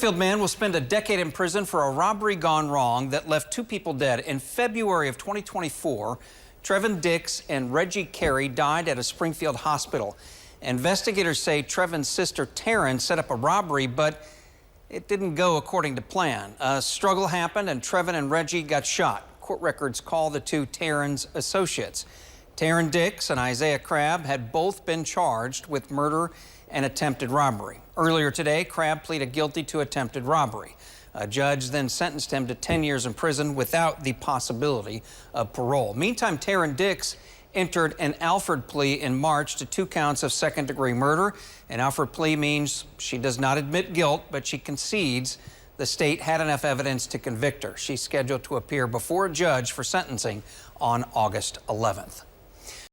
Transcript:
Springfield man will spend a decade in prison for a robbery gone wrong that left 2 people dead. In February of 2024, Trevin Dix and Reggie Carey died at a Springfield hospital. Investigators say Trevin's sister Taryn set up a robbery, but it didn't go according to plan. A struggle happened and Trevin and Reggie got shot. Court records call the 2 Taryn's associates. Taryn Dix and Isaiah Crabb had both been charged with murder and attempted robbery. Earlier today, Crabb pleaded guilty to attempted robbery. A judge then sentenced him to 10 years in prison without the possibility of parole. Meantime, Taryn Dix entered an Alford plea in March to 2 counts of second-degree murder. An Alford plea means she does not admit guilt, but she concedes the state had enough evidence to convict her. She's scheduled to appear before a judge for sentencing on August 11th.